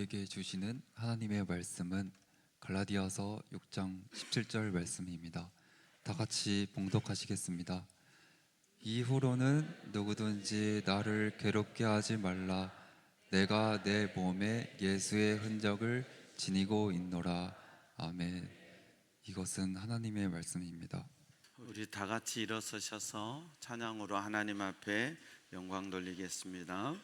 우리에게 주시는 하나님의 말씀은 갈라디아서 6장 17절 말씀입니다. 다 같이 봉독하시겠습니다. 이후로는 누구든지 나를 괴롭게 하지 말라. 내가 내 몸에 예수의 흔적을 지니고 있노라. 아멘. 이것은 하나님의 말씀입니다. 우리 다 같이 일어서셔서 찬양으로 하나님 앞에 영광 돌리겠습니다.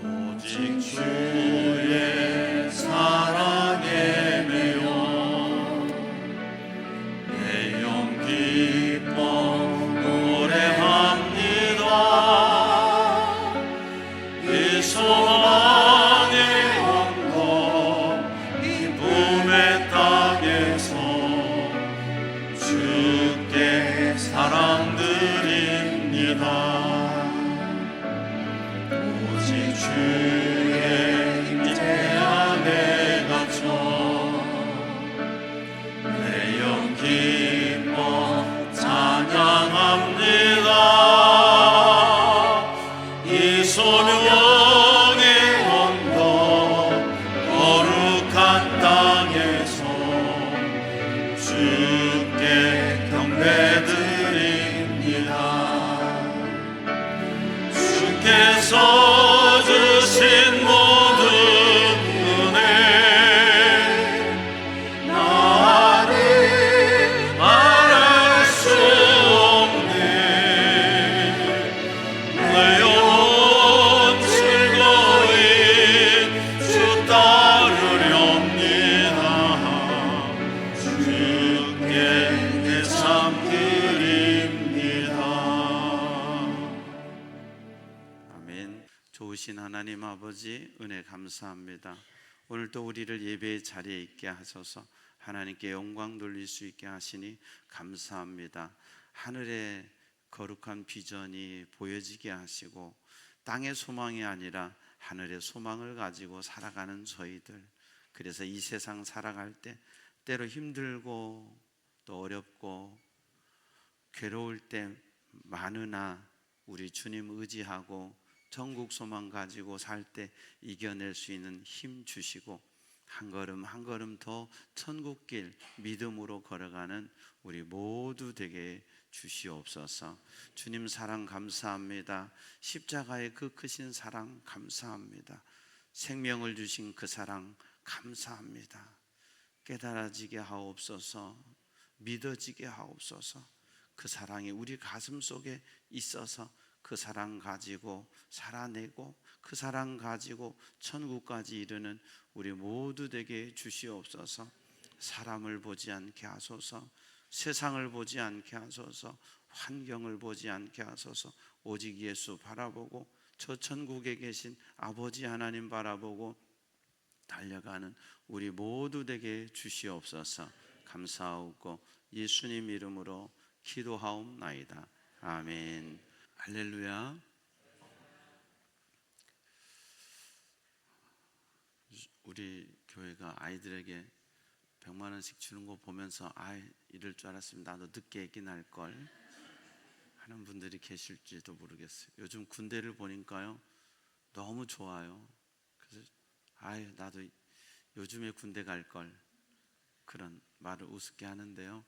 오직 주의 사랑에 매여 내 영 기뻐 노래합니다. 이 소망의 언덕 기쁨의 땅에서 주께 사랑드립니다. 오직 주의 임재 안에 갇혀 내 영 기뻐 찬양합니다. 이 소명의 언덕 거룩한 땅에서 주께 경배드립니다. 주께서 주신 모든 은혜 나를 말할 수 없네. 내 영혼 즐거이 주 따르렵니다. 주께 내 삶 드립니다. 아멘. 좋으신 하나님 아버지 은혜 감사합니다. 오늘도 우리를 예배의 자리에 있게 하셔서 하나님께 영광 돌릴 수 있게 하시니 감사합니다. 하늘의 거룩한 비전이 보여지게 하시고 땅의 소망이 아니라 하늘의 소망을 가지고 살아가는 저희들, 그래서 이 세상 살아갈 때 때로 힘들고 또 어렵고 괴로울 때 많으나 우리 주님 의지하고 천국 소망 가지고 살 때 이겨낼 수 있는 힘 주시고 한 걸음 한 걸음 더 천국길 믿음으로 걸어가는 우리 모두 되게 주시옵소서. 주님 사랑 감사합니다. 십자가의 그 크신 사랑 감사합니다. 생명을 주신 그 사랑 감사합니다. 깨달아지게 하옵소서. 믿어지게 하옵소서. 그 사랑이 우리 가슴 속에 있어서 그 사랑 가지고 살아내고 그 사랑 가지고 천국까지 이르는 우리 모두 되게 주시옵소서. 사람을 보지 않게 하소서. 세상을 보지 않게 하소서. 환경을 보지 않게 하소서. 오직 예수 바라보고 저 천국에 계신 아버지 하나님 바라보고 달려가는 우리 모두 되게 주시옵소서. 감사하고 예수님 이름으로 기도하옵나이다. 아멘. 할렐루야. 우리 교회가 아이들에게 100만 원씩 주는 거 보면서 이럴 줄 알았으면 나도 늦게 얘기 날걸 하는 분들이 계실지도 모르겠어요. 요즘 군대를 보니까요 너무 좋아요. 그래서 나도 요즘에 군대 갈걸 그런 말을 우습게 하는데요.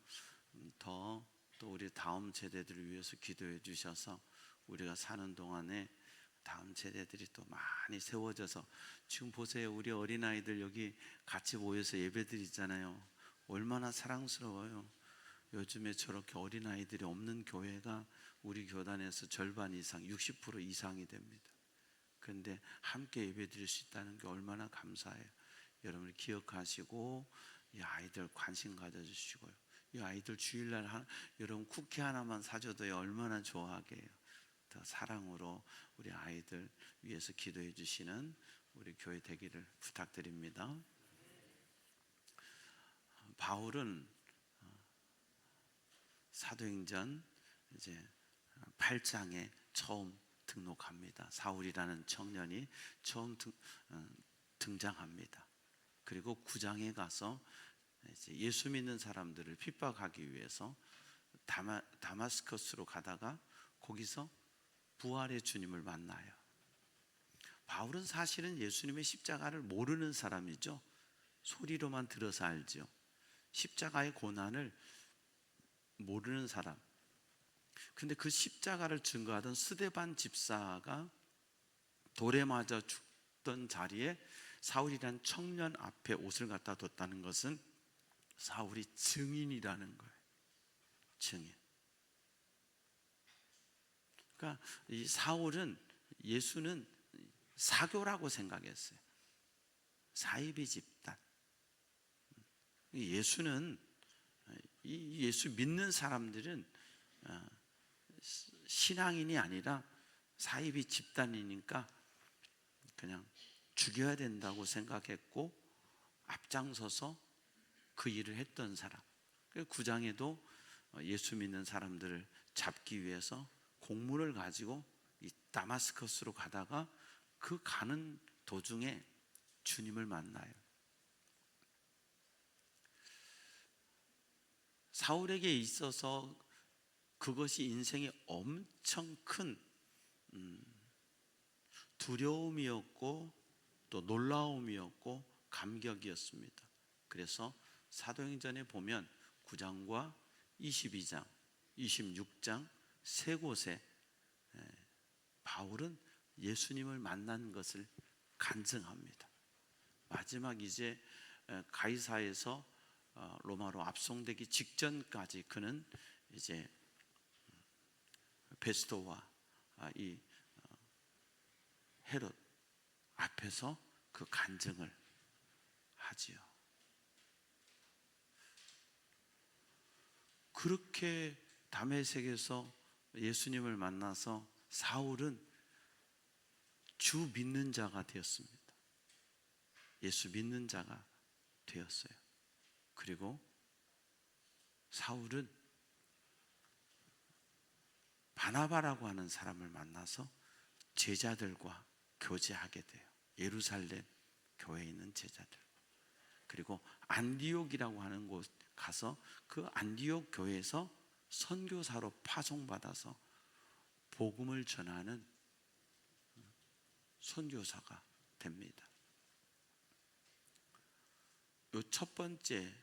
더 또 우리 다음 세대들을 위해서 기도해 주셔서 우리가 사는 동안에 다음 세대들이 또 많이 세워져서, 지금 보세요, 우리 어린아이들 여기 같이 모여서 예배드리잖아요. 얼마나 사랑스러워요. 요즘에 저렇게 어린아이들이 없는 교회가 우리 교단에서 절반 이상 60% 이상이 됩니다. 그런데 함께 예배드릴 수 있다는 게 얼마나 감사해요. 여러분을 기억하시고 이 아이들 관심 가져주시고요. 이 아이들 주일날 여러분 쿠키 하나만 사줘도 얼마나 좋아하게요. 더 사랑으로 우리 아이들 위해서 기도해 주시는 우리 교회 되기를 부탁드립니다. 바울은 사도행전 이제 8장에 처음 등록합니다. 사울이라는 청년이 처음 등장합니다. 그리고 구장에 가서 이제 예수 믿는 사람들을 핍박하기 위해서 다마스커스로 가다가 거기서 부활의 주님을 만나요. 바울은 사실은 예수님의 십자가를 모르는 사람이죠. 소리로만 들어서 알죠. 십자가의 고난을 모르는 사람. 근데 그 십자가를 증거하던 스데반 집사가 돌에 맞아 죽던 자리에 사울이란 청년 앞에 옷을 갖다 뒀다는 것은 사울이 증인이라는 거예요. 증인. 그러니까 이 사울은 예수는 사교라고 생각했어요. 사이비 집단. 예수는 이 예수 믿는 사람들은 신앙인이 아니라 사이비 집단이니까 그냥 죽여야 된다고 생각했고 앞장서서 그 일을 했던 사람. 9장에도 예수 믿는 사람들을 잡기 위해서 공문을 가지고 이 다마스커스로 가다가 그 가는 도중에 주님을 만나요. 사울에게 있어서 그것이 인생의 엄청 큰 두려움이었고 또 놀라움이었고 감격이었습니다. 그래서 사도행전에 보면 9장과 22장, 26장 세 곳에 바울은 예수님을 만난 것을 간증합니다. 마지막 이제 가이사에서 로마로 압송되기 직전까지 그는 이제 베스토와 이 헤롯 앞에서 그 간증을 하지요. 그렇게 다메섹에서 예수님을 만나서 사울은 주 믿는 자가 되었습니다. 예수 믿는 자가 되었어요. 그리고 사울은 바나바라고 하는 사람을 만나서 제자들과 교제하게 돼요. 예루살렘 교회에 있는 제자들. 그리고 안디옥이라고 하는 곳 가서 그 안디옥 교회에서 선교사로 파송받아서 복음을 전하는 선교사가 됩니다. 요 첫 번째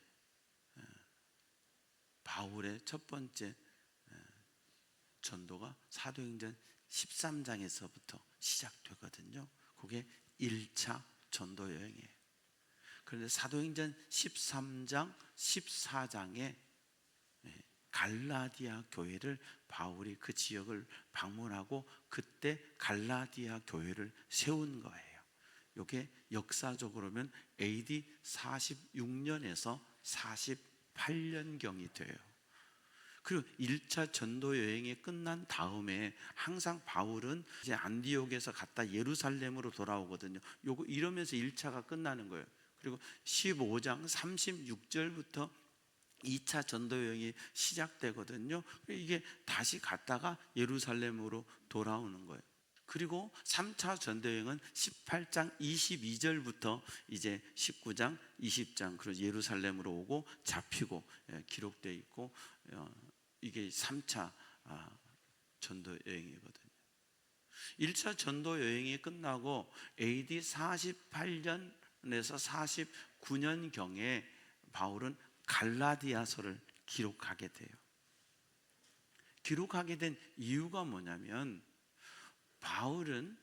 바울의 첫 번째 전도가 사도행전 13장에서부터 시작되거든요. 그게 1차 전도 여행이에요. 그런데 사도행전 13장, 14장에 갈라디아 교회를 바울이 그 지역을 방문하고 그때 갈라디아 교회를 세운 거예요. 이게 역사적으로는 AD 46년에서 48년경이 돼요. 그리고 1차 전도 여행이 끝난 다음에 항상 바울은 이제 안디옥에서 갔다 예루살렘으로 돌아오거든요. 요거 이러면서 1차가 끝나는 거예요. 그리고 15장 36절부터 2차 전도 여행이 시작되거든요. 이게 다시 갔다가 예루살렘으로 돌아오는 거예요. 그리고 3차 전도 여행은 18장 22절부터 이제 19장 20장 그리고 예루살렘으로 오고 잡히고 기록되어 있고 이게 3차 전도 여행이거든요. 1차 전도 여행이 끝나고 AD 48년에서 49년경에 바울은 갈라디아서를 기록하게 돼요. 기록하게 된 이유가 뭐냐면 바울은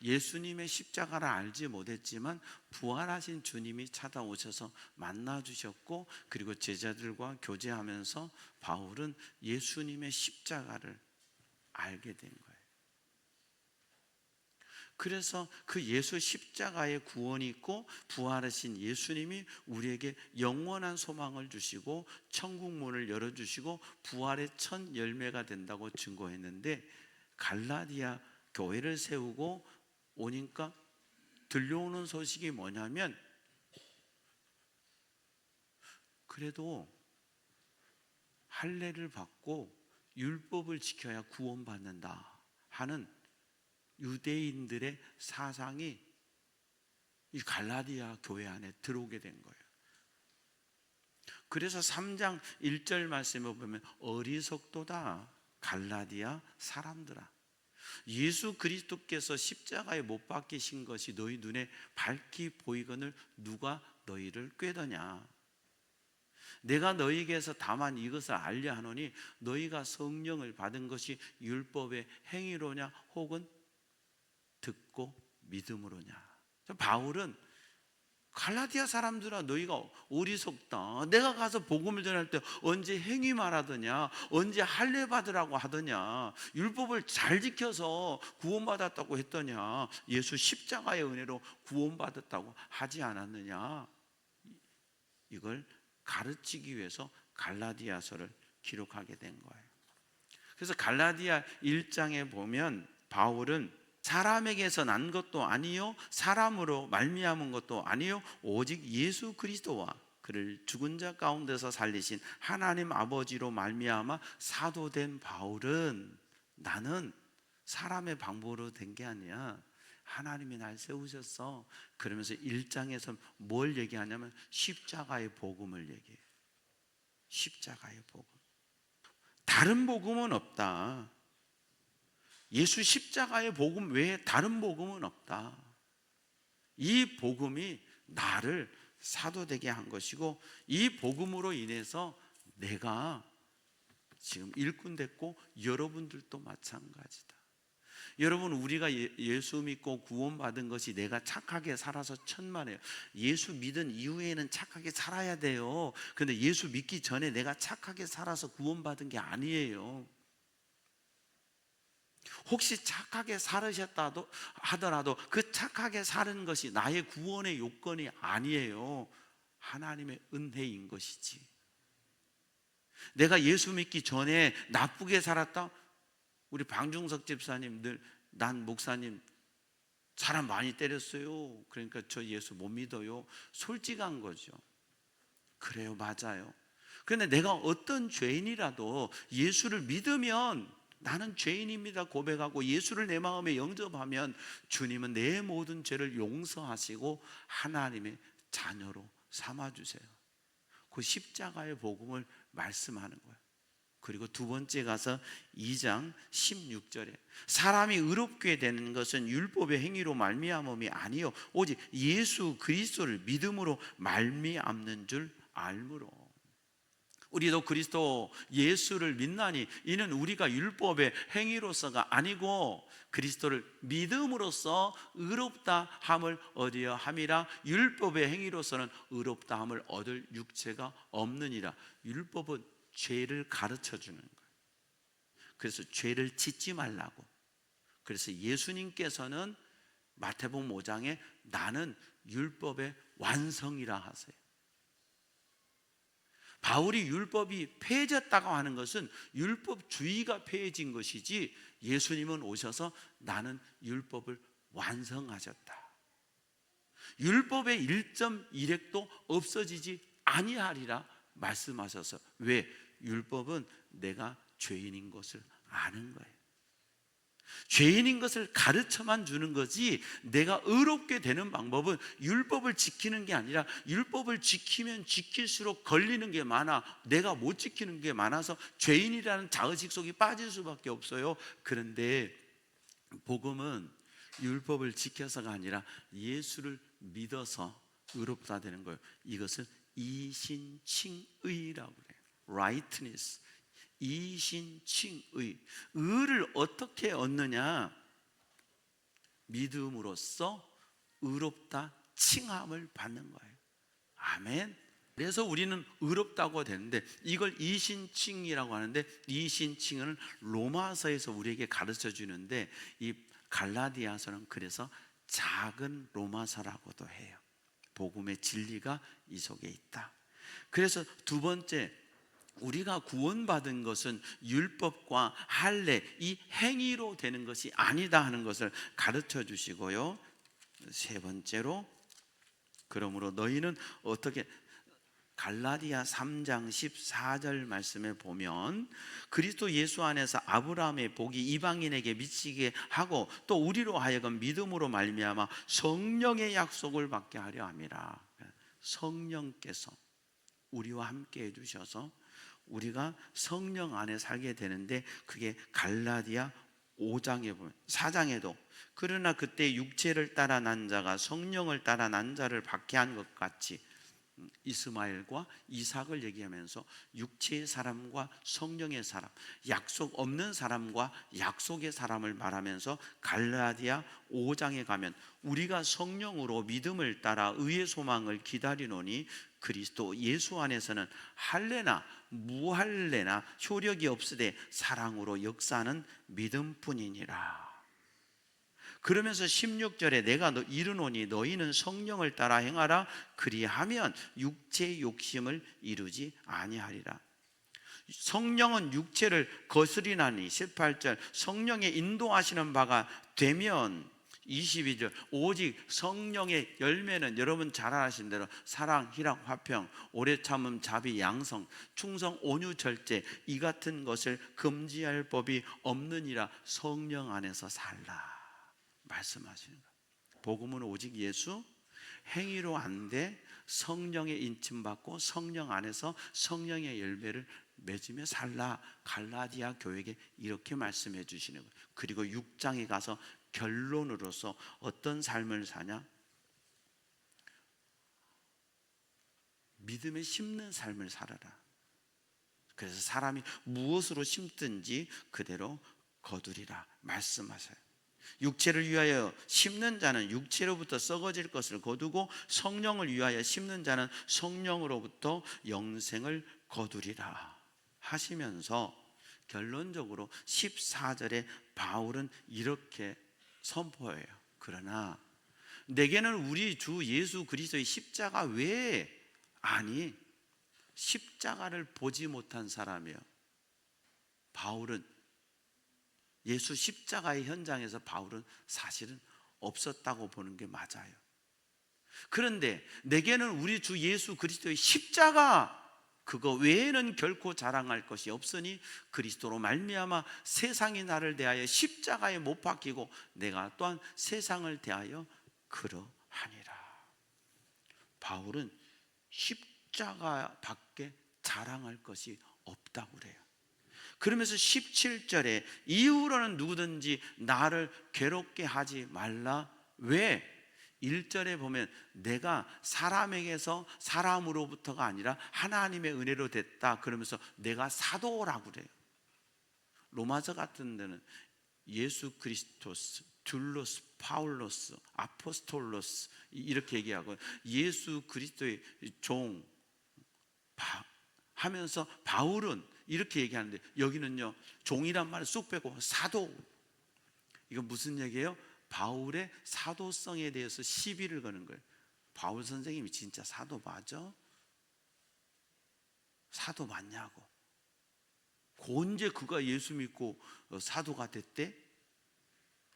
예수님의 십자가를 알지 못했지만 부활하신 주님이 찾아오셔서 만나주셨고 그리고 제자들과 교제하면서 바울은 예수님의 십자가를 알게 된 거예요. 그래서 그 예수 십자가의 구원이 있고 부활하신 예수님이 우리에게 영원한 소망을 주시고 천국 문을 열어주시고 부활의 첫 열매가 된다고 증거했는데 갈라디아 교회를 세우고 오니까 들려오는 소식이 뭐냐면 그래도 할례를 받고 율법을 지켜야 구원받는다 하는 유대인들의 사상이 이 갈라디아 교회 안에 들어오게 된 거예요. 그래서 3장 1절 말씀을 보면 어리석도다 갈라디아 사람들아, 예수 그리스도께서 십자가에 못 박히신 것이 너희 눈에 밝히 보이거늘 누가 너희를 꾀더냐. 내가 너희에게서 다만 이것을 알려 하노니 너희가 성령을 받은 것이 율법의 행위로냐 혹은 듣고 믿음으로냐. 바울은 갈라디아 사람들아, 너희가 어리석다. 내가 가서 복음을 전할 때 언제 행위 말하더냐, 언제 할례 받으라고 하더냐, 율법을 잘 지켜서 구원받았다고 했더냐, 예수 십자가의 은혜로 구원받았다고 하지 않았느냐. 이걸 가르치기 위해서 갈라디아서를 기록하게 된 거예요. 그래서 갈라디아 1장에 보면 바울은 사람에게서 난 것도 아니요 사람으로 말미암은 것도 아니요 오직 예수 그리스도와 그를 죽은 자 가운데서 살리신 하나님 아버지로 말미암아 사도된 바울은, 나는 사람의 방법으로 된 게 아니야, 하나님이 날 세우셨어. 그러면서 1장에서 뭘 얘기하냐면 십자가의 복음을 얘기해요. 십자가의 복음. 다른 복음은 없다. 예수 십자가의 복음 외에 다른 복음은 없다. 이 복음이 나를 사도되게 한 것이고, 이 복음으로 인해서 내가 지금 일꾼 됐고 여러분들도 마찬가지다. 여러분, 우리가 예수 믿고 구원받은 것이 내가 착하게 살아서 천만에요. 예수 믿은 이후에는 착하게 살아야 돼요. 근데 예수 믿기 전에 내가 착하게 살아서 구원받은 게 아니에요. 혹시 착하게 살으셨다 하더라도 그 착하게 사는 것이 나의 구원의 요건이 아니에요. 하나님의 은혜인 것이지. 내가 예수 믿기 전에 나쁘게 살았다? 우리 방중석 집사님 늘, 난 목사님 사람 많이 때렸어요. 그러니까 저 예수 못 믿어요. 솔직한 거죠. 그래요, 맞아요. 그런데 내가 어떤 죄인이라도 예수를 믿으면, 나는 죄인입니다 고백하고 예수를 내 마음에 영접하면 주님은 내 모든 죄를 용서하시고 하나님의 자녀로 삼아주세요. 그 십자가의 복음을 말씀하는 거예요. 그리고 두 번째 가서 2장 16절에 사람이 의롭게 되는 것은 율법의 행위로 말미암음이 아니요 오직 예수 그리스도를 믿음으로 말미암는 줄 알므로. 우리도 그리스도 예수를 믿나니 이는 우리가 율법의 행위로서가 아니고 그리스도를 믿음으로써 의롭다 함을 얻으려 함이라. 율법의 행위로서는 의롭다 함을 얻을 육체가 없느니라. 율법은 죄를 가르쳐 주는 거예요. 그래서 죄를 짓지 말라고. 그래서 예수님께서는 마태복음 5장에 나는 율법의 완성이라 하세요. 바울이 율법이 폐해졌다고 하는 것은 율법주의가 폐해진 것이지, 예수님은 오셔서 나는 율법을 완성하셨다. 율법의 1.1획도 없어지지 아니하리라 말씀하셔서. 왜? 율법은 내가 죄인인 것을 아는 거예요. 죄인인 것을 가르쳐만 주는 거지, 내가 의롭게 되는 방법은 율법을 지키는 게 아니라 율법을 지키면 지킬수록 걸리는 게 많아, 내가 못 지키는 게 많아서 죄인이라는 자의식 속에 빠질 수밖에 없어요. 그런데 복음은 율법을 지켜서가 아니라 예수를 믿어서 의롭다 되는 거예요. 이것을 이신칭의라고 그래요. rightness. 이신칭의. 의를 어떻게 얻느냐? 믿음으로써 의롭다 칭함을 받는 거예요. 아멘. 그래서 우리는 의롭다고 되는데, 이걸 이신칭이라고 하는데, 이신칭은 로마서에서 우리에게 가르쳐 주는데, 이 갈라디아서는 그래서 작은 로마서라고도 해요. 복음의 진리가 이 속에 있다. 그래서 두 번째, 우리가 구원받은 것은 율법과 할례, 이 행위로 되는 것이 아니다 하는 것을 가르쳐 주시고요. 세 번째로, 그러므로 너희는 어떻게, 갈라디아 3장 14절 말씀에 보면 그리스도 예수 안에서 아브라함의 복이 이방인에게 미치게 하고 또 우리로 하여금 믿음으로 말미암아 성령의 약속을 받게 하려 함이라. 성령께서 우리와 함께 해주셔서 우리가 성령 안에 살게 되는데, 그게 갈라디아 5장에 보면 4장에도 그러나 그때 육체를 따라 난 자가 성령을 따라 난 자를 박해한 것 같이, 이스마엘과 이삭을 얘기하면서 육체의 사람과 성령의 사람, 약속 없는 사람과 약속의 사람을 말하면서 갈라디아 5장에 가면 우리가 성령으로 믿음을 따라 의의 소망을 기다리노니 그리스도 예수 안에서는 할례나 무할례나 효력이 없으되 사랑으로 역사하는 믿음뿐이니라. 그러면서 16절에 내가 이르노니 너희는 성령을 따라 행하라. 그리하면 육체의 욕심을 이루지 아니하리라. 성령은 육체를 거스리나니 18절 성령의 인도하시는 바가 되면 22절 오직 성령의 열매는 여러분 잘 아시는 대로 사랑, 희락, 화평, 오래 참음, 자비, 양성, 충성, 온유, 절제, 이 같은 것을 금지할 법이 없느니라. 성령 안에서 살라 말씀하시는 거예요. 복음은 오직 예수, 행위로 안 돼. 성령의 인침받고 성령 안에서 성령의 열매를 맺으며 살라. 갈라디아 교회에게 이렇게 말씀해 주시는 거예요. 그리고 6장에 가서 결론으로서 어떤 삶을 사냐? 믿음에 심는 삶을 살아라. 그래서 사람이 무엇으로 심든지 그대로 거두리라 말씀하세요. 육체를 위하여 심는 자는 육체로부터 썩어질 것을 거두고 성령을 위하여 심는 자는 성령으로부터 영생을 거두리라 하시면서 결론적으로 14절에 바울은 이렇게 선포해요. 그러나 내게는 우리 주 예수 그리스도의 십자가 외에, 아니 십자가를 보지 못한 사람이에요. 바울은 예수 십자가의 현장에서 바울은 사실은 없었다고 보는 게 맞아요. 그런데 내게는 우리 주 예수 그리스도의 십자가 그거 외에는 결코 자랑할 것이 없으니 그리스도로 말미암아 세상이 나를 대하여 십자가에 못 박히고 내가 또한 세상을 대하여 그러하니라. 바울은 십자가밖에 자랑할 것이 없다고 그래요. 그러면서 17절에 이후로는 누구든지 나를 괴롭게 하지 말라. 왜? 1절에 보면 내가 사람에게서 사람으로부터가 아니라 하나님의 은혜로 됐다 그러면서 내가 사도라고 그래요. 로마서 같은 데는 예수 그리스토스, 둘로스, 파울로스, 아포스톨로스 이렇게 얘기하고 예수 그리스도의 종 하면서 바울은 이렇게 얘기하는데 여기는요 종이란 말을 쑥 빼고 사도. 이건 무슨 얘기예요? 바울의 사도성에 대해서 시비를 거는 거예요. 바울 선생님이 진짜 사도 맞아? 사도 맞냐고. 언제 그가 예수 믿고 사도가 됐대?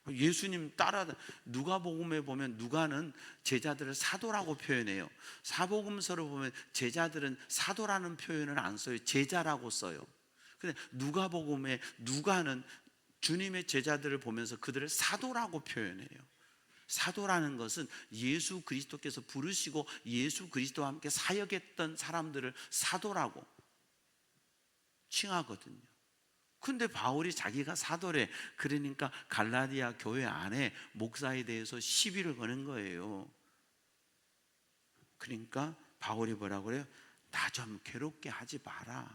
예수님 따라 누가복음에 보면 누가는 제자들을 사도라고 표현해요. 사복음서를 보면 제자들은 사도라는 표현을 안 써요. 제자라고 써요. 근데 누가복음에 누가는 주님의 제자들을 보면서 그들을 사도라고 표현해요. 사도라는 것은 예수 그리스도께서 부르시고 예수 그리스도와 함께 사역했던 사람들을 사도라고 칭하거든요. 근데 바울이 자기가 사도래. 그러니까 갈라디아 교회 안에 목사에 대해서 시비를 거는 거예요. 그러니까 바울이 뭐라고 그래요? 나 좀 괴롭게 하지 마라.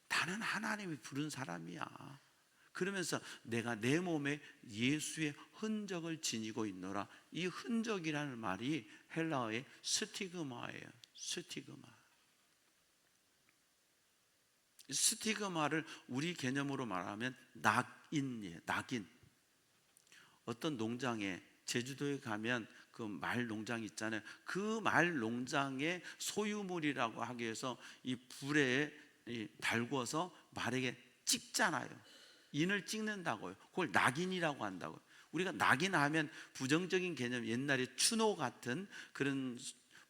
나는 하나님이 부른 사람이야. 그러면서 내가 내 몸에 예수의 흔적을 지니고 있노라. 이 흔적이라는 말이 헬라어의 스티그마예요. 스티그마. 스티그마를 우리 개념으로 말하면 낙인이에요. 낙인. 어떤 농장에 제주도에 가면 그 말 농장 있잖아요. 그 말 농장의 소유물이라고 하기 위해서 이 불에 달궈서 말에게 찍잖아요. 인을 찍는다고요. 그걸 낙인이라고 한다고요. 우리가 낙인하면 부정적인 개념, 옛날에 추노 같은 그런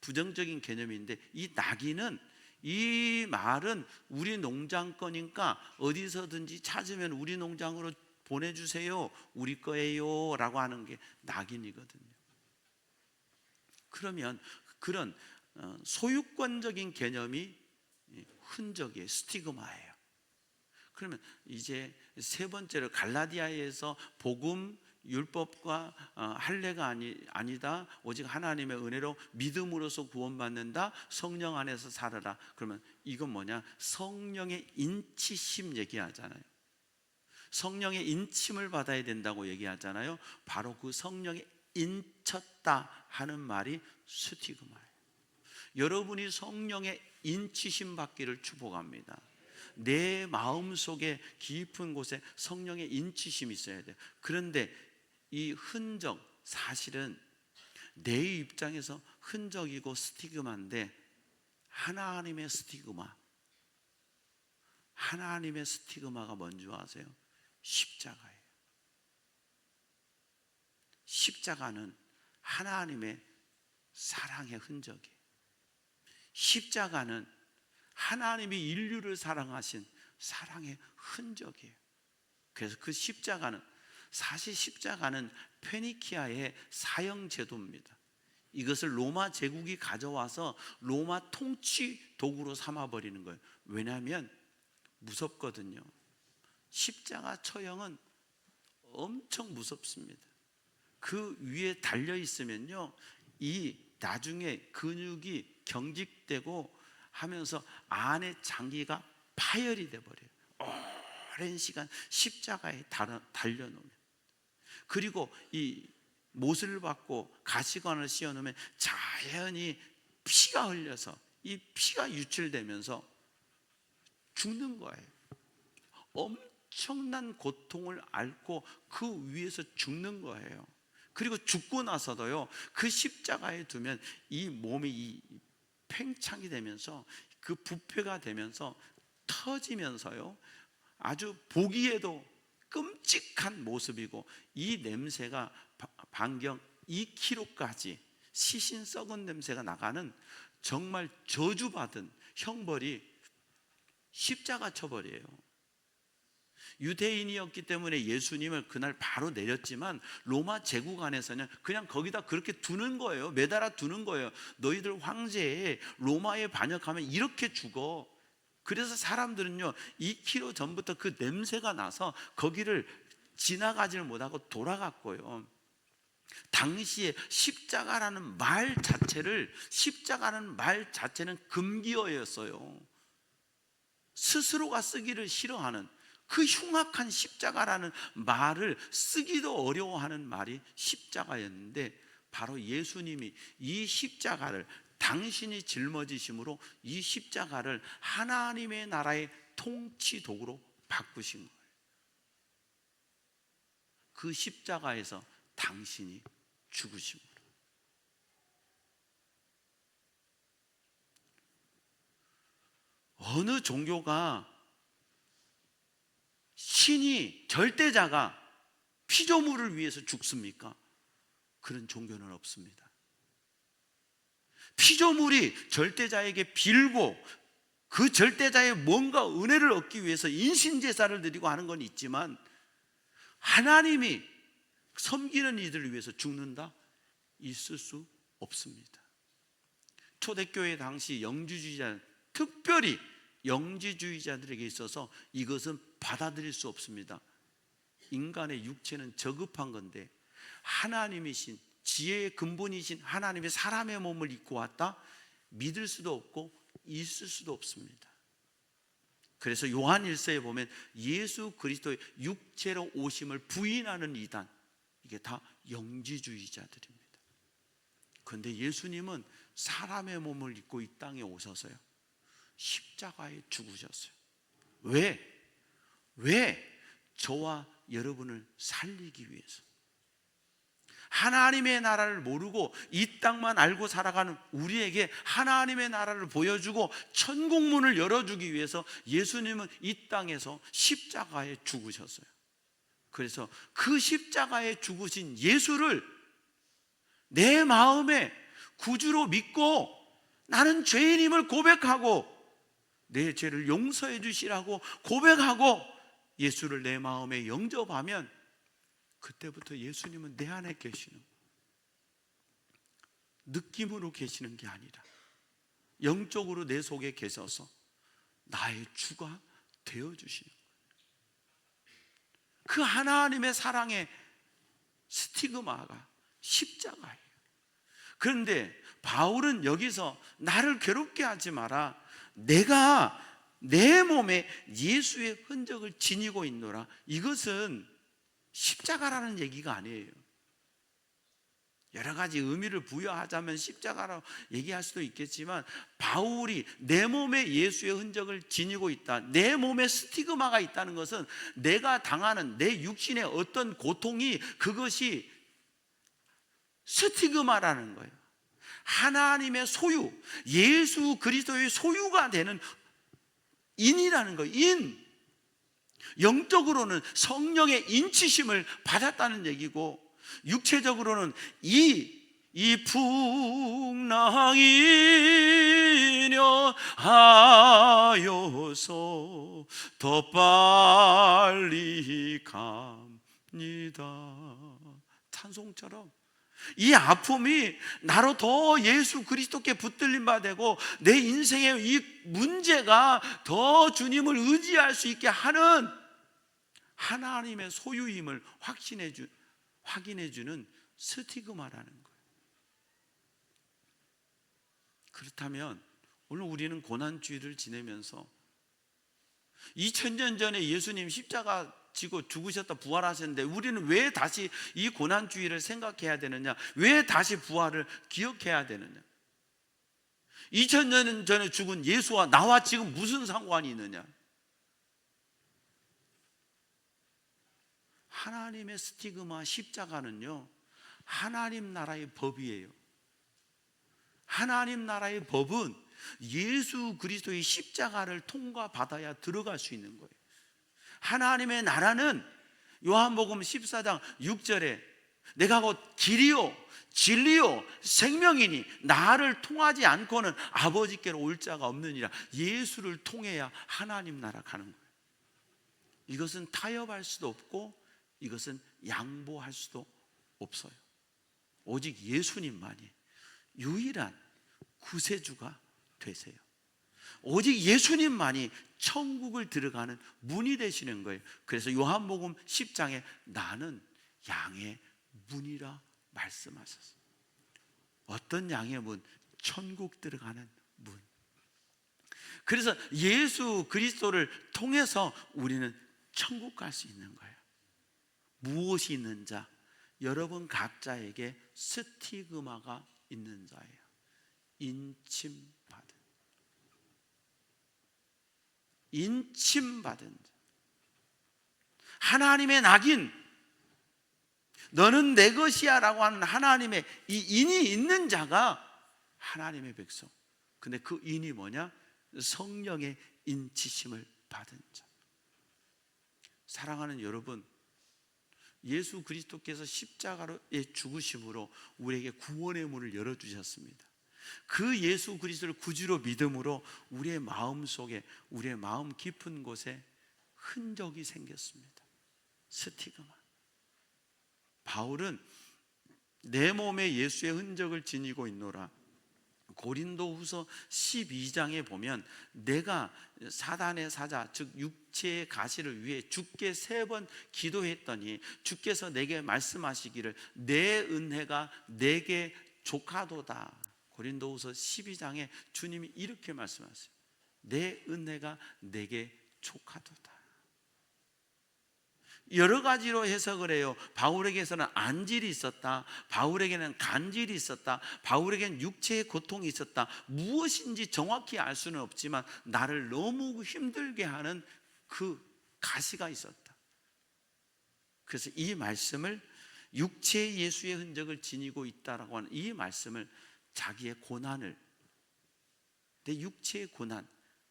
부정적인 개념인데, 이 낙인은, 이 말은 우리 농장 거니까 어디서든지 찾으면 우리 농장으로 보내주세요, 우리 거예요 라고 하는 게 낙인이거든요. 그러면 그런 소유권적인 개념이 흔적이에요, 스티그마예요. 그러면 이제 세 번째로 갈라디아에서 복음, 율법과 할례가 아니다, 오직 하나님의 은혜로 믿음으로써 구원받는다, 성령 안에서 살아라. 그러면 이건 뭐냐? 성령의 인치심 얘기하잖아요. 성령의 인침을 받아야 된다고 얘기하잖아요. 바로 그 성령의 인쳤다 하는 말이 스티그마예요. 여러분이 성령의 인치심 받기를 축복합니다. 내 마음속에 깊은 곳에 성령의 인치심이 있어야 돼요. 그런데 이 흔적, 사실은 내 입장에서 흔적이고 스티그마인데, 하나님의 스티그마, 하나님의 스티그마가 뭔지 아세요? 십자가예요. 십자가는 하나님의 사랑의 흔적이에요. 십자가는 하나님이 인류를 사랑하신 사랑의 흔적이에요. 그래서 그 십자가는, 사실 십자가는 페니키아의 사형 제도입니다. 이것을 로마 제국이 가져와서 로마 통치 도구로 삼아버리는 거예요. 왜냐하면 무섭거든요. 십자가 처형은 엄청 무섭습니다. 그 위에 달려 있으면요, 이 나중에 근육이 경직되고 하면서 안에 장기가 파열이 돼버려요. 오랜 시간 십자가에 달려놓으면. 그리고 이 못을 받고 가시관을 씌워놓으면 자연히 피가 흘려서 이 피가 유출되면서 죽는 거예요. 엄청난 고통을 앓고 그 위에서 죽는 거예요. 그리고 죽고 나서도요, 그 십자가에 두면 이 몸이 팽창이 되면서 그 부패가 되면서 터지면서요, 아주 보기에도 끔찍한 모습이고, 이 냄새가 반경 2km까지 시신 썩은 냄새가 나가는 정말 저주받은 형벌이 십자가 처벌이에요. 유대인이었기 때문에 예수님을 그날 바로 내렸지만, 로마 제국 안에서는 그냥 거기다 그렇게 두는 거예요. 매달아 두는 거예요. 너희들 황제에 로마에 반역하면 이렇게 죽어. 그래서 사람들은요, 2km 전부터 그 냄새가 나서 거기를 지나가지를 못하고 돌아갔고요. 당시에 십자가라는 말 자체는 금기어였어요. 스스로가 쓰기를 싫어하는, 그 흉악한 십자가라는 말을 쓰기도 어려워하는 말이 십자가였는데, 바로 예수님이 이 십자가를, 당신이 짊어지심으로 이 십자가를 하나님의 나라의 통치 도구로 바꾸신 거예요. 그 십자가에서 당신이 죽으심으로. 어느 종교가, 신이, 절대자가 피조물을 위해서 죽습니까? 그런 종교는 없습니다. 피조물이 절대자에게 빌고 그 절대자의 뭔가 은혜를 얻기 위해서 인신제사를 드리고 하는 건 있지만, 하나님이 섬기는 이들을 위해서 죽는다? 있을 수 없습니다. 초대교회 당시 영지주의자, 특별히 영지주의자들에게 있어서 이것은 받아들일 수 없습니다. 인간의 육체는 저급한 건데, 하나님이신, 지혜의 근본이신 하나님의 사람의 몸을 입고 왔다? 믿을 수도 없고 있을 수도 없습니다. 그래서 요한 1서에 보면 예수 그리스도의 육체로 오심을 부인하는 이단, 이게 다 영지주의자들입니다. 그런데 예수님은 사람의 몸을 입고 이 땅에 오셔서요, 십자가에 죽으셨어요. 왜? 저와 여러분을 살리기 위해서. 하나님의 나라를 모르고 이 땅만 알고 살아가는 우리에게 하나님의 나라를 보여주고 천국문을 열어주기 위해서 예수님은 이 땅에서 십자가에 죽으셨어요. 그래서 그 십자가에 죽으신 예수를 내 마음에 구주로 믿고 나는 죄인임을 고백하고 내 죄를 용서해 주시라고 고백하고 예수를 내 마음에 영접하면 그때부터 예수님은 내 안에 계시는 거예요. 느낌으로 계시는 게 아니라 영적으로 내 속에 계셔서 나의 주가 되어주시는 거예요. 그 하나님의 사랑의 스티그마가 십자가예요. 그런데 바울은 여기서 나를 괴롭게 하지 마라, 내가 내 몸에 예수의 흔적을 지니고 있노라, 이것은 십자가라는 얘기가 아니에요. 여러 가지 의미를 부여하자면 십자가라고 얘기할 수도 있겠지만, 바울이 내 몸에 예수의 흔적을 지니고 있다, 내 몸에 스티그마가 있다는 것은 내가 당하는 내 육신의 어떤 고통이 그것이 스티그마라는 거예요. 하나님의 소유, 예수 그리스도의 소유가 되는 인이라는 거예요. 인. 영적으로는 성령의 인치심을 받았다는 얘기고, 육체적으로는 이 풍랑이녀 하여서 더 빨리 갑니다. 찬송처럼 이 아픔이 나로 더 예수 그리스도께 붙들림 바 되고 내 인생의 이 문제가 더 주님을 의지할 수 있게 하는 하나님의 소유임을 확인해 주는 스티그마라는 거예요. 그렇다면 오늘 우리는 고난주의를 지내면서 2000년 전에 예수님 십자가 지고 죽으셨다 부활하셨는데 우리는 왜 다시 이 고난주의를 생각해야 되느냐? 왜 다시 부활을 기억해야 되느냐? 2000년 전에 죽은 예수와 나와 지금 무슨 상관이 있느냐? 하나님의 스티그마 십자가는요, 하나님 나라의 법이에요. 하나님 나라의 법은 예수 그리스도의 십자가를 통과받아야 들어갈 수 있는 거예요. 하나님의 나라는 요한복음 14장 6절에 내가 곧 길이요 진리요 생명이니 나를 통하지 않고는 아버지께로 올 자가 없느니라. 예수를 통해야 하나님 나라 가는 거예요. 이것은 타협할 수도 없고 이것은 양보할 수도 없어요. 오직 예수님만이 유일한 구세주가 되세요. 오직 예수님만이 천국을 들어가는 문이 되시는 거예요. 그래서 요한복음 10장에 나는 양의 문이라 말씀하셨어요. 어떤 양의 문? 천국 들어가는 문. 그래서 예수 그리스도를 통해서 우리는 천국 갈 수 있는 거예요. 무엇이 있는 자? 여러분 각자에게 스티그마가 있는 자예요. 인침받은 자. 하나님의 낙인, 너는 내 것이야 라고 하는 하나님의 이 인이 있는 자가 하나님의 백성. 근데 그 인이 뭐냐? 성령의 인치심을 받은 자. 사랑하는 여러분, 예수 그리스도께서 십자가의 죽으심으로 우리에게 구원의 문을 열어주셨습니다. 그 예수 그리스도를 구주로 믿음으로 우리의 마음 속에, 우리의 마음 깊은 곳에 흔적이 생겼습니다. 스티그마. 바울은 내 몸에 예수의 흔적을 지니고 있노라. 고린도후서 12장에 보면 내가 사단의 사자 즉 육체의 가시를 위해 주께 3번 기도했더니 주께서 내게 말씀하시기를 내 은혜가 내게 족하도다. 고린도후서 12장에 주님이 이렇게 말씀하세요. 내 은혜가 내게 족하도다. 여러 가지로 해석을 해요. 바울에게서는 안질이 있었다, 바울에게는 간질이 있었다, 바울에게는 육체의 고통이 있었다. 무엇인지 정확히 알 수는 없지만 나를 너무 힘들게 하는 그 가시가 있었다. 그래서 이 말씀을 육체의 예수의 흔적을 지니고 있다라고 하는 이 말씀을 자기의 고난을, 내 육체의 고난,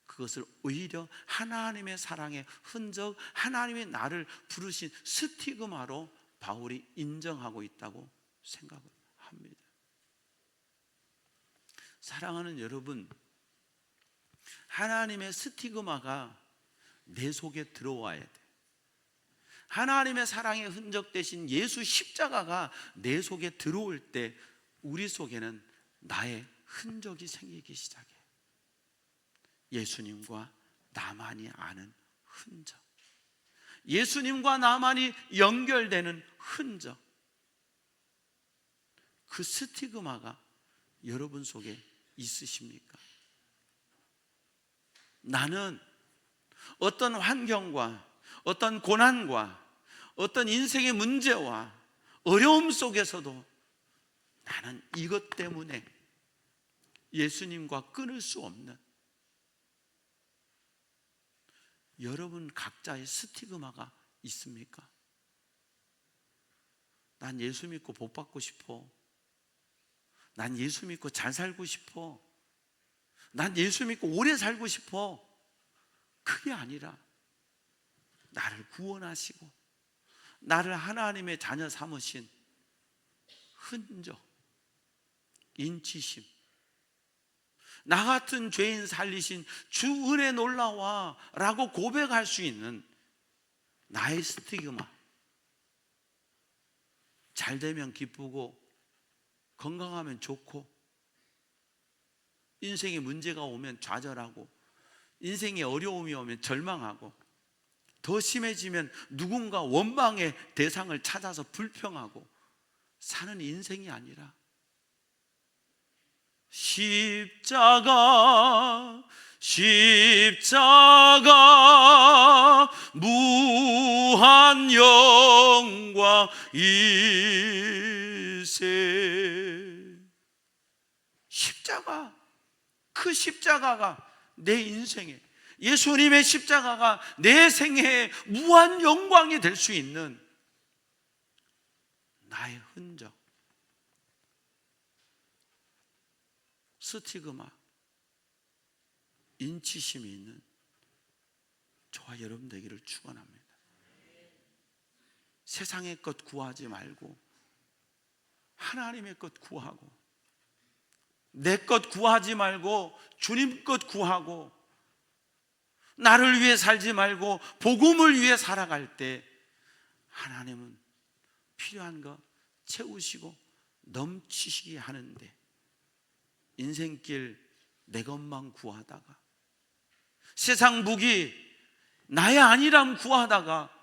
그것을 오히려 하나님의 사랑의 흔적, 하나님의 나를 부르신 스티그마로 바울이 인정하고 있다고 생각을 합니다. 사랑하는 여러분, 하나님의 스티그마가 내 속에 들어와야 돼. 하나님의 사랑의 흔적 대신 예수 십자가가 내 속에 들어올 때 우리 속에는 나의 흔적이 생기기 시작해. 예수님과 나만이 아는 흔적, 예수님과 나만이 연결되는 흔적, 그 스티그마가 여러분 속에 있으십니까? 나는 어떤 환경과 어떤 고난과 어떤 인생의 문제와 어려움 속에서도 나는 이것 때문에 예수님과 끊을 수 없는, 여러분 각자의 스티그마가 있습니까? 난 예수 믿고 복 받고 싶어. 난 예수 믿고 잘 살고 싶어. 난 예수 믿고 오래 살고 싶어. 그게 아니라 나를 구원하시고 나를 하나님의 자녀 삼으신 흔적, 인치심, 나 같은 죄인 살리신 주 은혜 놀라와 라고 고백할 수 있는 나의 스티그마. 잘 되면 기쁘고 건강하면 좋고 인생에 문제가 오면 좌절하고 인생에 어려움이 오면 절망하고 더 심해지면 누군가 원망의 대상을 찾아서 불평하고 사는 인생이 아니라 십자가 무한 영광일세. 십자가, 그 십자가가 내 인생에, 예수님의 십자가가 내 생애에 무한 영광이 될 수 있는 나의 흔적, 스티그마, 인치심이 있는 저와 여러분 되기를 축원합니다. 세상의 것 구하지 말고 하나님의 것 구하고, 내 것 구하지 말고 주님 것 구하고, 나를 위해 살지 말고 복음을 위해 살아갈 때 하나님은 필요한 거 채우시고 넘치시게 하는데, 인생길 내 것만 구하다가 세상 무기 나의 아니람 구하다가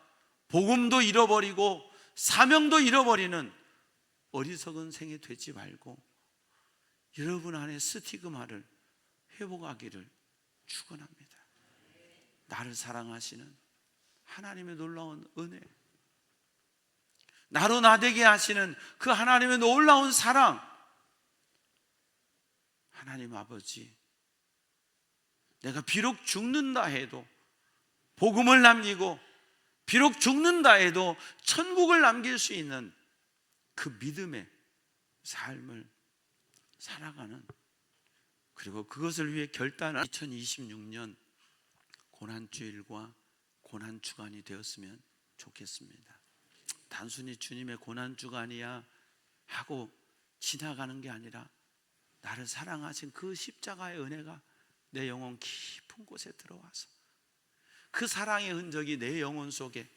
복음도 잃어버리고 사명도 잃어버리는 어리석은 생이 되지 말고 여러분 안에 스티그마를 회복하기를 축원합니다. 나를 사랑하시는 하나님의 놀라운 은혜, 나로 나되게 하시는 그 하나님의 놀라운 사랑, 하나님 아버지, 내가 비록 죽는다 해도 복음을 남기고 비록 죽는다 해도 천국을 남길 수 있는 그 믿음의 삶을 살아가는, 그리고 그것을 위해 결단한 2026년 고난주일과 고난주간이 되었으면 좋겠습니다. 단순히 주님의 고난주간이야 하고 지나가는 게 아니라 나를 사랑하신 그 십자가의 은혜가 내 영혼 깊은 곳에 들어와서 그 사랑의 흔적이 내 영혼 속에,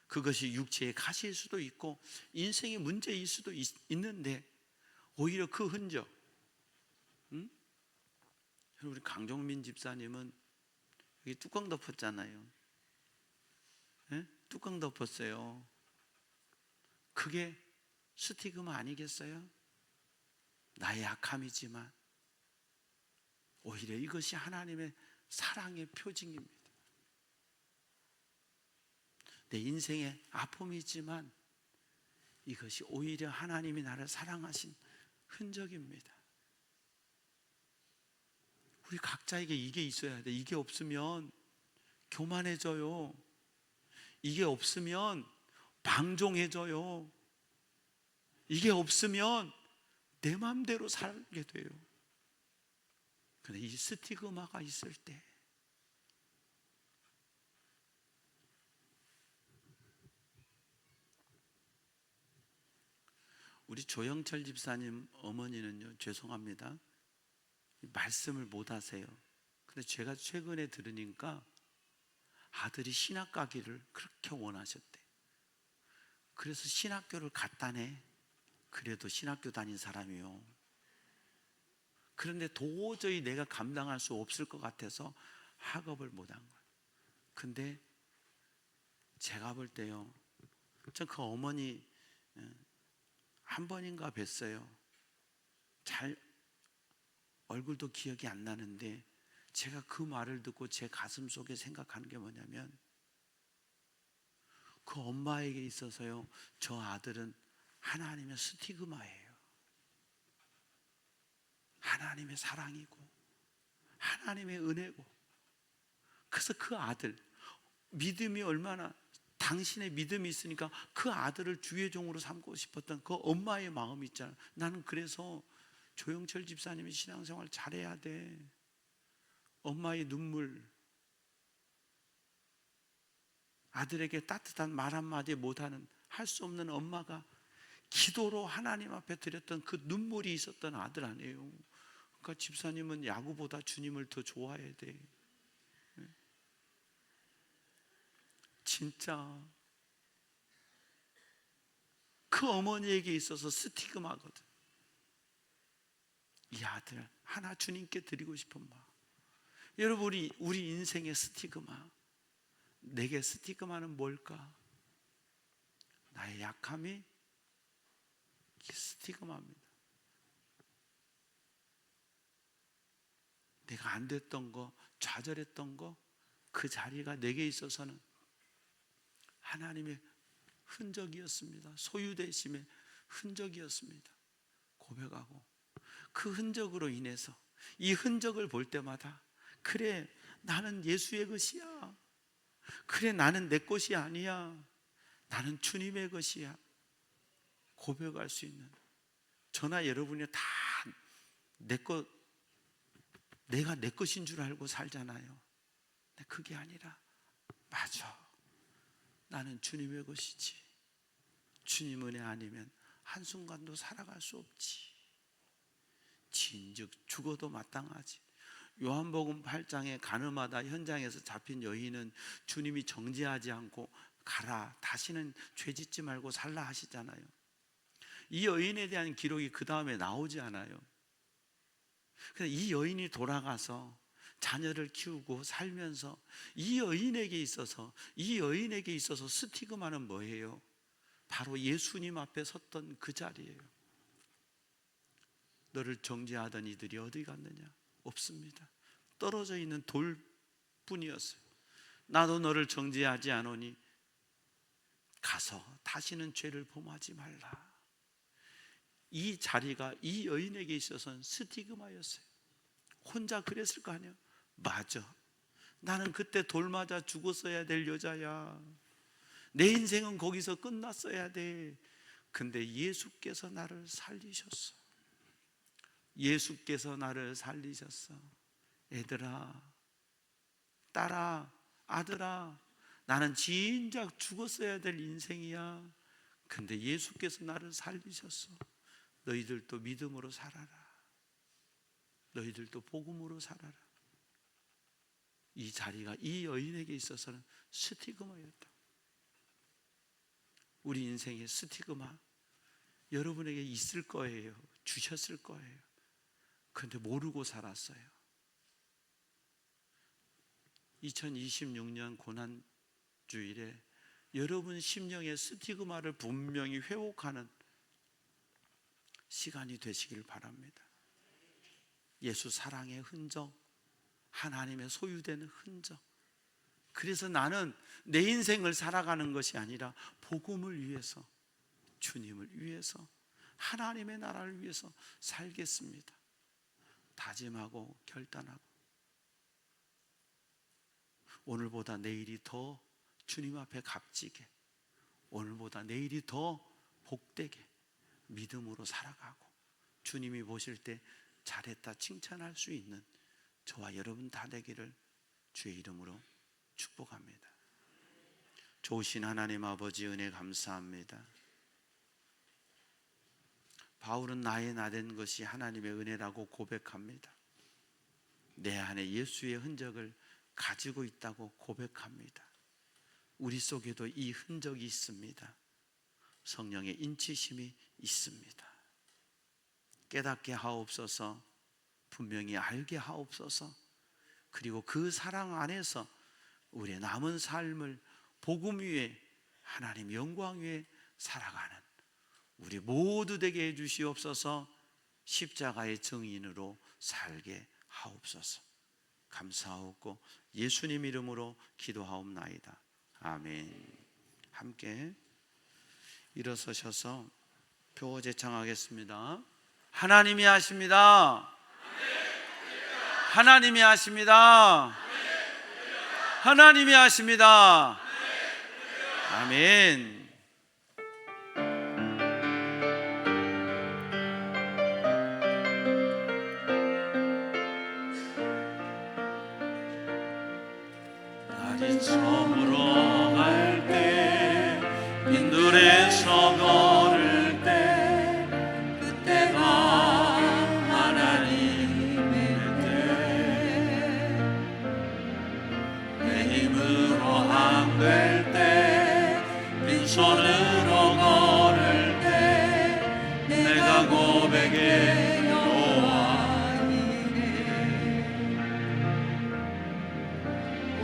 그것이 육체의 가시일 수도 있고 인생의 문제일 수도 있는데, 오히려 그 흔적, 우리 강종민 집사님은 여기 뚜껑 덮었잖아요. 네? 뚜껑 덮었어요. 그게 스티그마 아니겠어요? 나의 약함이지만 오히려 이것이 하나님의 사랑의 표징입니다. 내 인생의 아픔이지만 이것이 오히려 하나님이 나를 사랑하신 흔적입니다. 우리 각자에게 이게 있어야 돼. 이게 없으면 교만해져요. 이게 없으면 방종해져요. 이게 없으면 내 마음대로 살게 돼요. 그런데 이 스티그마가 있을 때 우리 조영철 집사님 어머니는요, 죄송합니다, 말씀을 못 하세요. 근데 제가 최근에 들으니까 아들이 신학 가기를 그렇게 원하셨대. 그래서 신학교를 갔다네. 그래도 신학교 다닌 사람이요. 그런데 도저히 내가 감당할 수 없을 것 같아서 학업을 못 한 거예요. 근데 제가 볼 때요, 전 그 어머니 한 번인가 뵀어요. 잘 얼굴도 기억이 안 나는데 제가 그 말을 듣고 제 가슴 속에 생각하는 게 뭐냐면, 그 엄마에게 있어서요, 저 아들은 하나님의 스티그마예요. 하나님의 사랑이고 하나님의 은혜고. 그래서 그 아들, 믿음이 얼마나, 당신의 믿음이 있으니까 그 아들을 주의 종으로 삼고 싶었던 그 엄마의 마음이 있잖아요. 나는 그래서 조영철 집사님이 신앙생활 잘해야 돼. 엄마의 눈물, 아들에게 따뜻한 말 한마디 못하는, 할 수 없는 엄마가 기도로 하나님 앞에 드렸던 그 눈물이 있었던 아들 아니에요. 그러니까 집사님은 야구보다 주님을 더 좋아해야 돼. 진짜 그 어머니에게 있어서 스티그마거든. 이 아들 하나 주님께 드리고 싶은 마음. 여러분, 우리 인생의 스티그마, 내게 스티그마는 뭘까? 나의 약함이 스티그마입니다. 내가 안 됐던 거, 좌절했던 거, 그 자리가 내게 있어서는 하나님의 흔적이었습니다. 소유되심의 흔적이었습니다. 고백하고 그 흔적으로 인해서, 이 흔적을 볼 때마다, 그래 나는 예수의 것이야, 그래 나는 내 것이 아니야, 나는 주님의 것이야 고백할 수 있는, 저나 여러분이 다 내가 내 것인 줄 알고 살잖아요. 근데 그게 아니라, 맞아, 나는 주님의 것이지. 주님 은혜 아니면 한순간도 살아갈 수 없지. 진즉 죽어도 마땅하지. 요한복음 8장에 가늠하다 현장에서 잡힌 여인은 주님이 정죄하지 않고 가라, 다시는 죄짓지 말고 살라 하시잖아요. 이 여인에 대한 기록이 그 다음에 나오지 않아요. 그래서 이 여인이 돌아가서 자녀를 키우고 살면서, 이 여인에게 있어서 스티그마는 뭐예요? 바로 예수님 앞에 섰던 그 자리예요. 너를 정죄하던 이들이 어디 갔느냐? 없습니다. 떨어져 있는 돌뿐이었어요. 나도 너를 정죄하지 않으니 가서 다시는 죄를 범하지 말라. 이 자리가 이 여인에게 있어서는 스티그마였어요. 혼자 그랬을 거 아니야? 맞아, 나는 그때 돌 맞아 죽었어야 될 여자야. 내 인생은 거기서 끝났어야 돼. 근데 예수께서 나를 살리셨어. 예수께서 나를 살리셨어. 애들아, 딸아, 아들아, 나는 진작 죽었어야 될 인생이야. 근데 예수께서 나를 살리셨어. 너희들도 믿음으로 살아라. 너희들도 복음으로 살아라. 이 자리가 이 여인에게 있어서는 스티그마였다. 우리 인생의 스티그마 여러분에게 있을 거예요. 주셨을 거예요. 그런데 모르고 살았어요. 2026년 고난주일에 여러분 심령의 스티그마를 분명히 회복하는 시간이 되시길 바랍니다. 예수 사랑의 흔적, 하나님의 소유되는 흔적. 그래서 나는 내 인생을 살아가는 것이 아니라 복음을 위해서, 주님을 위해서, 하나님의 나라를 위해서 살겠습니다. 다짐하고 결단하고, 오늘보다 내일이 더 주님 앞에 값지게, 오늘보다 내일이 더 복되게 믿음으로 살아가고, 주님이 보실 때 잘했다 칭찬할 수 있는 저와 여러분 다 되기를 주의 이름으로 축복합니다. 좋으신 하나님 아버지, 은혜 감사합니다. 바울은 나의 나된 것이 하나님의 은혜라고 고백합니다. 내 안에 예수의 흔적을 가지고 있다고 고백합니다. 우리 속에도 이 흔적이 있습니다. 성령의 인치심이 있습니다. 깨닫게 하옵소서. 분명히 알게 하옵소서. 그리고 그 사랑 안에서 우리의 남은 삶을 복음 위에, 하나님 영광 위에 살아가는 우리 모두 되게 해주시옵소서. 십자가의 증인으로 살게 하옵소서. 감사하옵고 예수님 이름으로 기도하옵나이다. 아멘. 함께 일어서셔서 표어제 창하겠습니다. 하나님이 하십니다. 하나님이 하십니다. 하나님이 하십니다. 아멘. 날이 저물어 갈 때, 빈들에서 걸을 때, 그때가 하나님의 때. 내 힘으로 안 될 때, 빈손으로 걸을 때, 내가 고백해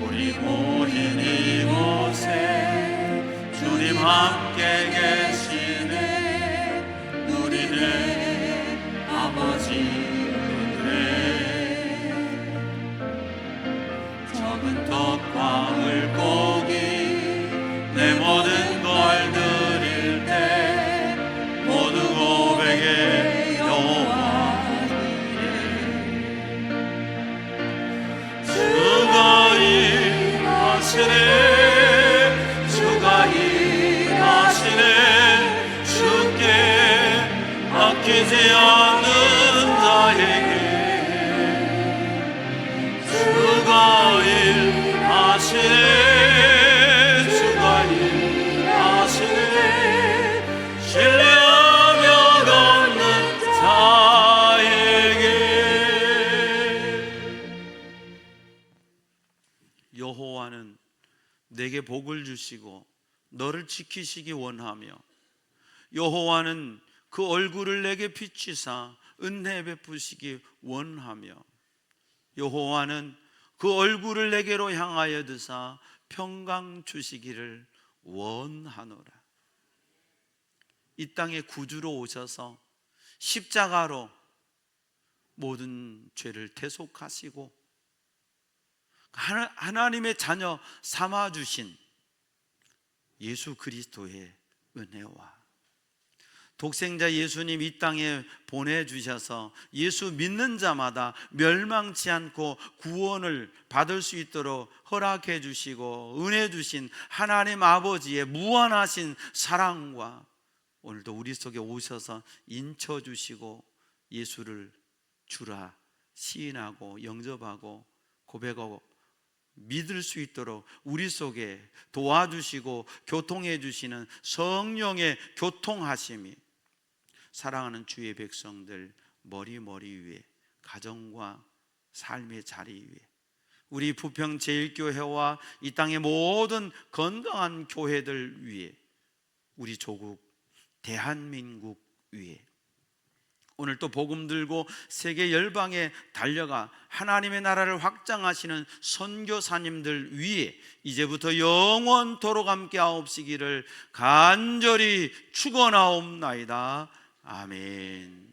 우리 모인 이곳에 주님 함께 계시네. 누리네 아버지 은혜. 적은 떡과 물고기 내 모든 걸 드릴 때 모두 고백해 여호와 주가 일하시네. 주가 일하시네. 주께 아끼지 않는 자에게 주가 일하시네. 주가 일하시네. 신뢰하며 걷는 자에게. 여호와는 내게 복을 주시고 너를 지키시기 원하며, 여호와는 그 얼굴을 내게 비추사 은혜 베푸시기 원하며, 여호와는 그 얼굴을 내게로 향하여 드사 평강 주시기를 원하노라. 이 땅에 구주로 오셔서 십자가로 모든 죄를 대속하시고 하나님의 자녀 삼아주신 예수 그리스도의 은혜와 독생자 예수님 이 땅에 보내주셔서 예수 믿는 자마다 멸망치 않고 구원을 받을 수 있도록 허락해 주시고 은혜 주신 하나님 아버지의 무한하신 사랑과 오늘도 우리 속에 오셔서 인쳐 주시고 예수를 주라 시인하고 영접하고 고백하고 믿을 수 있도록 우리 속에 도와주시고 교통해 주시는 성령의 교통하심이 사랑하는 주의 백성들 머리 위에, 가정과 삶의 자리 위에, 우리 부평 제1교회와 이 땅의 모든 건강한 교회들 위에, 우리 조국 대한민국 위에, 오늘 또 복음 들고 세계 열방에 달려가 하나님의 나라를 확장하시는 선교사님들 위에 이제부터 영원토록 함께 하옵시기를 간절히 축원하옵나이다. 아멘.